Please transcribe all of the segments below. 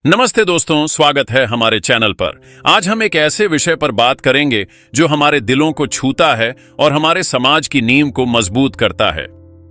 नमस्ते दोस्तों, स्वागत है हमारे चैनल पर। आज हम एक ऐसे विषय पर बात करेंगे जो हमारे दिलों को छूता है और हमारे समाज की नींव को मजबूत करता है।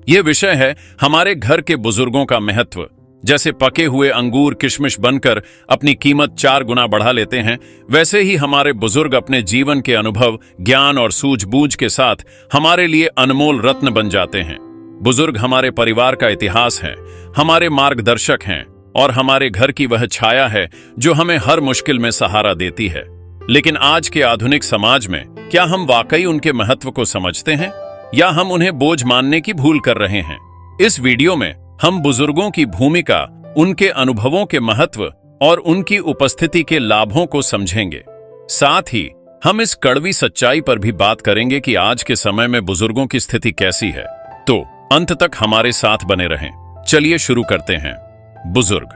ये विषय है हमारे घर के बुजुर्गों का महत्व। जैसे पके हुए अंगूर किशमिश बनकर अपनी कीमत 4 गुना बढ़ा लेते हैं, वैसे ही हमारे बुजुर्ग अपने जीवन के अनुभव, ज्ञान और सूझबूझ के साथ हमारे लिए अनमोल रत्न बन जाते हैं। बुजुर्ग हमारे परिवार का इतिहास है, हमारे मार्गदर्शक हैं और हमारे घर की वह छाया है जो हमें हर मुश्किल में सहारा देती है। लेकिन आज के आधुनिक समाज में क्या हम वाकई उनके महत्व को समझते हैं या हम उन्हें बोझ मानने की भूल कर रहे हैं? इस वीडियो में हम बुजुर्गों की भूमिका, उनके अनुभवों के महत्व और उनकी उपस्थिति के लाभों को समझेंगे। साथ ही हम इस कड़वी सच्चाई पर भी बात करेंगे कि आज के समय में बुजुर्गों की स्थिति कैसी है। तो अंत तक हमारे साथ बने रहें। चलिए शुरू करते हैं। बुजुर्ग,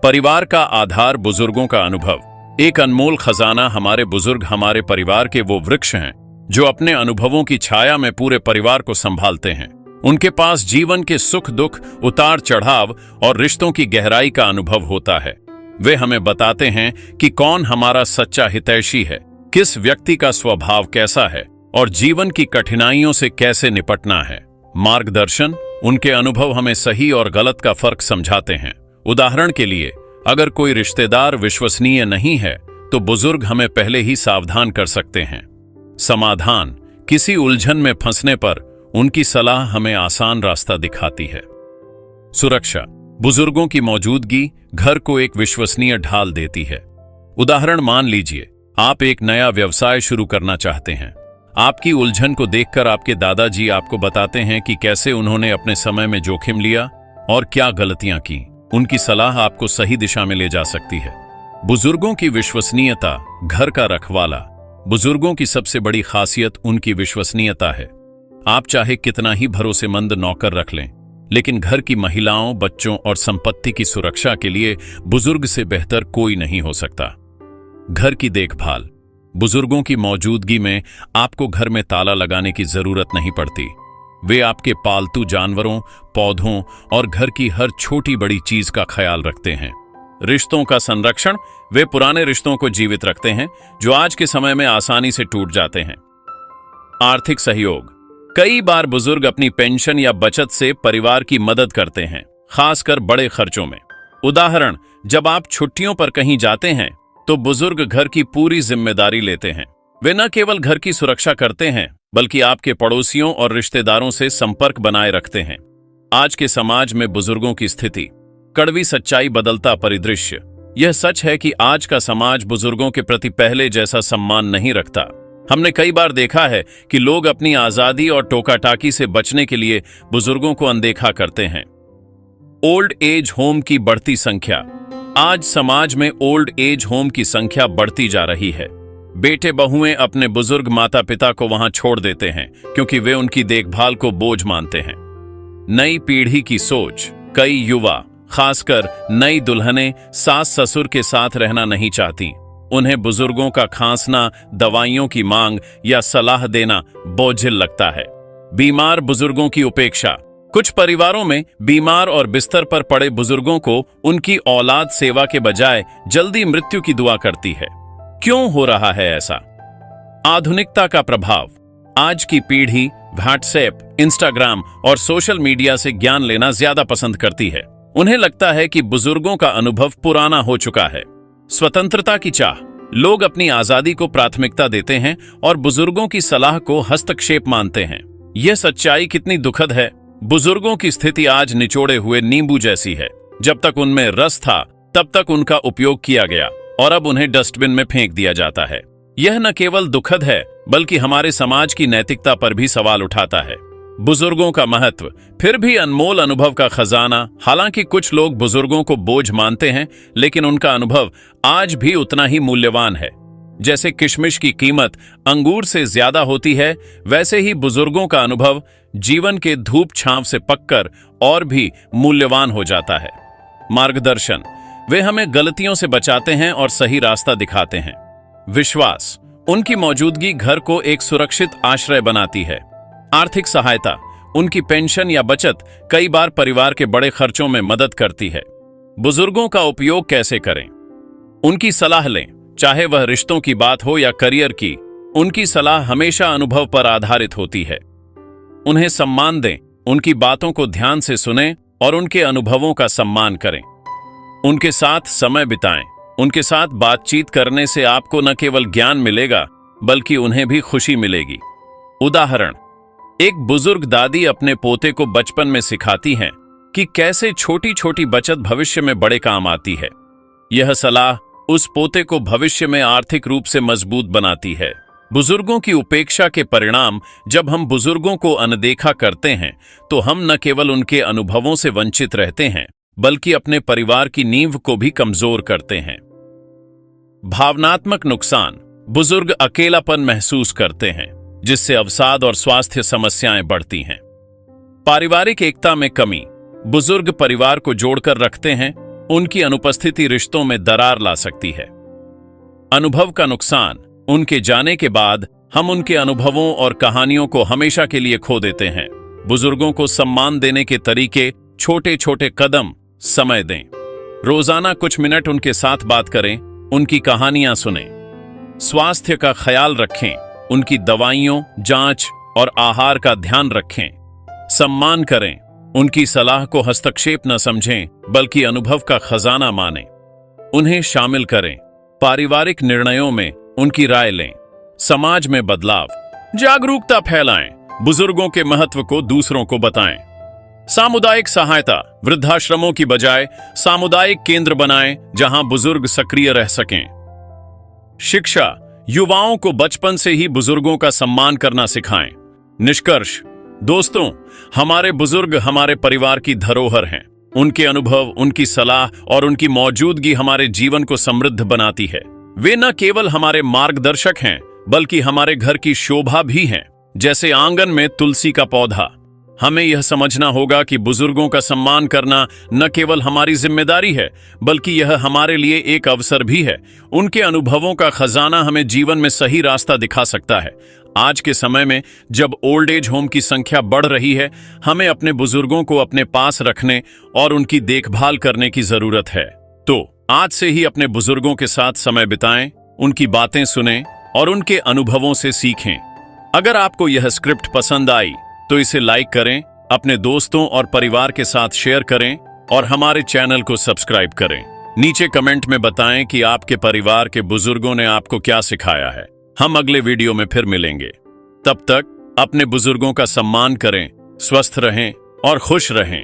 परिवार का आधार, बुजुर्गों का अनुभव एक अनमोल खजाना। हमारे बुजुर्ग हमारे परिवार के वो वृक्ष हैं जो अपने अनुभवों की छाया में पूरे परिवार को संभालते हैं। उनके पास जीवन के सुख दुख, उतार चढ़ाव और रिश्तों की गहराई का अनुभव होता है। वे हमें बताते हैं कि कौन हमारा सच्चा हितैषी है, किस व्यक्ति का स्वभाव कैसा है और जीवन की कठिनाइयों से कैसे निपटना है। मार्गदर्शन, उनके अनुभव हमें सही और गलत का फर्क समझाते हैं। उदाहरण के लिए, अगर कोई रिश्तेदार विश्वसनीय नहीं है तो बुजुर्ग हमें पहले ही सावधान कर सकते हैं। समाधान, किसी उलझन में फंसने पर उनकी सलाह हमें आसान रास्ता दिखाती है। सुरक्षा, बुजुर्गों की मौजूदगी घर को एक विश्वसनीय ढाल देती है। उदाहरण, मान लीजिए आप एक नया व्यवसाय शुरू करना चाहते हैं। आपकी उलझन को देखकर आपके दादाजी आपको बताते हैं कि कैसे उन्होंने अपने समय में जोखिम लिया और क्या गलतियां की। उनकी सलाह आपको सही दिशा में ले जा सकती है। बुजुर्गों की विश्वसनीयता, घर का रखवाला। बुजुर्गों की सबसे बड़ी खासियत उनकी विश्वसनीयता है। आप चाहे कितना ही भरोसेमंद नौकर रख लें, लेकिन घर की महिलाओं, बच्चों और संपत्ति की सुरक्षा के लिए बुजुर्ग से बेहतर कोई नहीं हो सकता। घर की देखभाल, बुजुर्गों की मौजूदगी में आपको घर में ताला लगाने की जरूरत नहीं पड़ती। वे आपके पालतू जानवरों, पौधों और घर की हर छोटी बड़ी चीज का ख्याल रखते हैं। रिश्तों का संरक्षण, वे पुराने रिश्तों को जीवित रखते हैं जो आज के समय में आसानी से टूट जाते हैं। आर्थिक सहयोग, कई बार बुजुर्ग अपनी पेंशन या बचत से परिवार की मदद करते हैं, खासकर बड़े खर्चों में। उदाहरण, जब आप छुट्टियों पर कहीं जाते हैं तो बुजुर्ग घर की पूरी जिम्मेदारी लेते हैं। वे न केवल घर की सुरक्षा करते हैं बल्कि आपके पड़ोसियों और रिश्तेदारों से संपर्क बनाए रखते हैं। आज के समाज में बुजुर्गों की स्थिति, कड़वी सच्चाई, बदलता परिदृश्य। यह सच है कि आज का समाज बुजुर्गों के प्रति पहले जैसा सम्मान नहीं रखता। हमने कई बार देखा है कि लोग अपनी आजादी और टोका-टाकी से बचने के लिए बुजुर्गों को अनदेखा करते हैं। ओल्ड एज होम की बढ़ती संख्या, आज समाज में ओल्ड एज होम की संख्या बढ़ती जा रही है। बेटे बहुएं अपने बुजुर्ग माता पिता को वहां छोड़ देते हैं क्योंकि वे उनकी देखभाल को बोझ मानते हैं। नई पीढ़ी की सोच, कई युवा, खासकर नई दुल्हनें सास ससुर के साथ रहना नहीं चाहती। उन्हें बुजुर्गों का खांसना, दवाइयों की मांग या सलाह देना बोझिल लगता है। बीमार बुजुर्गों की उपेक्षा, कुछ परिवारों में बीमार और बिस्तर पर पड़े बुजुर्गों को उनकी औलाद सेवा के बजाय जल्दी मृत्यु की दुआ करती है। क्यों हो रहा है ऐसा? आधुनिकता का प्रभाव, आज की पीढ़ी व्हाट्सएप, इंस्टाग्राम और सोशल मीडिया से ज्ञान लेना ज्यादा पसंद करती है। उन्हें लगता है कि बुजुर्गों का अनुभव पुराना हो चुका है। स्वतंत्रता की चाह, लोग अपनी आजादी को प्राथमिकता देते हैं और बुजुर्गों की सलाह को हस्तक्षेप मानते हैं। यह सच्चाई कितनी दुखद है। बुजुर्गों की स्थिति आज निचोड़े हुए नींबू जैसी है। जब तक उनमें रस था तब तक उनका उपयोग किया गया और अब उन्हें डस्टबिन में फेंक दिया जाता है। यह न केवल दुखद है बल्कि हमारे समाज की नैतिकता पर भी सवाल उठाता है। बुजुर्गों का महत्व, फिर भी अनमोल अनुभव का खजाना। हालांकि कुछ लोग बुजुर्गों को बोझ मानते हैं, लेकिन उनका अनुभव आज भी उतना ही मूल्यवान है। जैसे किशमिश की कीमत अंगूर से ज्यादा होती है, वैसे ही बुजुर्गों का अनुभव जीवन के धूप छांव से पककर और भी मूल्यवान हो जाता है। मार्गदर्शन, वे हमें गलतियों से बचाते हैं और सही रास्ता दिखाते हैं। विश्वास, उनकी मौजूदगी घर को एक सुरक्षित आश्रय बनाती है। आर्थिक सहायता, उनकी पेंशन या बचत कई बार परिवार के बड़े खर्चों में मदद करती है। बुजुर्गों का उपयोग कैसे करें? उनकी सलाह लें, चाहे वह रिश्तों की बात हो या करियर की। उनकी सलाह हमेशा अनुभव पर आधारित होती है। उन्हें सम्मान दें, उनकी बातों को ध्यान से सुनें और उनके अनुभवों का सम्मान करें। उनके साथ समय बिताएं। उनके साथ बातचीत करने से आपको न केवल ज्ञान मिलेगा, बल्कि उन्हें भी खुशी मिलेगी। उदाहरण, एक बुजुर्ग दादी अपने पोते को बचपन में सिखाती हैं कि कैसे छोटी छोटी बचत भविष्य में बड़े काम आती है। यह सलाह उस पोते को भविष्य में आर्थिक रूप से मजबूत बनाती है। बुजुर्गों की उपेक्षा के परिणाम, जब हम बुजुर्गों को अनदेखा करते हैं तो हम न केवल उनके अनुभवों से वंचित रहते हैं, बल्कि अपने परिवार की नींव को भी कमजोर करते हैं। भावनात्मक नुकसान, बुजुर्ग अकेलापन महसूस करते हैं, जिससे अवसाद और स्वास्थ्य समस्याएं बढ़ती हैं। पारिवारिक एकता में कमी, बुजुर्ग परिवार को जोड़कर रखते हैं, उनकी अनुपस्थिति रिश्तों में दरार ला सकती है। अनुभव का नुकसान, उनके जाने के बाद हम उनके अनुभवों और कहानियों को हमेशा के लिए खो देते हैं। बुजुर्गों को सम्मान देने के तरीके, छोटे छोटे कदम, समय दें। रोजाना कुछ मिनट उनके साथ बात करें, उनकी कहानियां सुनें। स्वास्थ्य का ख्याल रखें, उनकी दवाइयों, जांच और आहार का ध्यान रखें। सम्मान करें, उनकी सलाह को हस्तक्षेप न समझें, बल्कि अनुभव का खजाना मानें। उन्हें शामिल करें, पारिवारिक निर्णयों में उनकी राय लें। समाज में बदलाव, जागरूकता फैलाएं, बुजुर्गों के महत्व को दूसरों को बताएं। सामुदायिक सहायता, वृद्धाश्रमों की बजाय सामुदायिक केंद्र बनाएं जहां बुजुर्ग सक्रिय रह सकें। शिक्षा, युवाओं को बचपन से ही बुजुर्गों का सम्मान करना सिखाएं। निष्कर्ष, दोस्तों, हमारे बुजुर्ग हमारे परिवार की धरोहर हैं। उनके अनुभव, उनकी सलाह और उनकी मौजूदगी हमारे जीवन को समृद्ध बनाती है। वे न केवल हमारे मार्गदर्शक हैं, बल्कि हमारे घर की शोभा भी हैं, जैसे आंगन में तुलसी का पौधा। हमें यह समझना होगा कि बुजुर्गों का सम्मान करना न केवल हमारी जिम्मेदारी है, बल्कि यह हमारे लिए एक अवसर भी है। उनके अनुभवों का खजाना हमें जीवन में सही रास्ता दिखा सकता है। आज के समय में जब ओल्ड एज होम की संख्या बढ़ रही है, हमें अपने बुजुर्गों को अपने पास रखने और उनकी देखभाल करने की जरूरत है। तो आज से ही अपने बुजुर्गों के साथ समय बिताएं, उनकी बातें सुनें और उनके अनुभवों से सीखें। अगर आपको यह स्क्रिप्ट पसंद आई तो इसे लाइक करें, अपने दोस्तों और परिवार के साथ शेयर करें और हमारे चैनल को सब्सक्राइब करें। नीचे कमेंट में बताएं कि आपके परिवार के बुजुर्गों ने आपको क्या सिखाया है। हम अगले वीडियो में फिर मिलेंगे। तब तक अपने बुजुर्गों का सम्मान करें, स्वस्थ रहें और खुश रहें।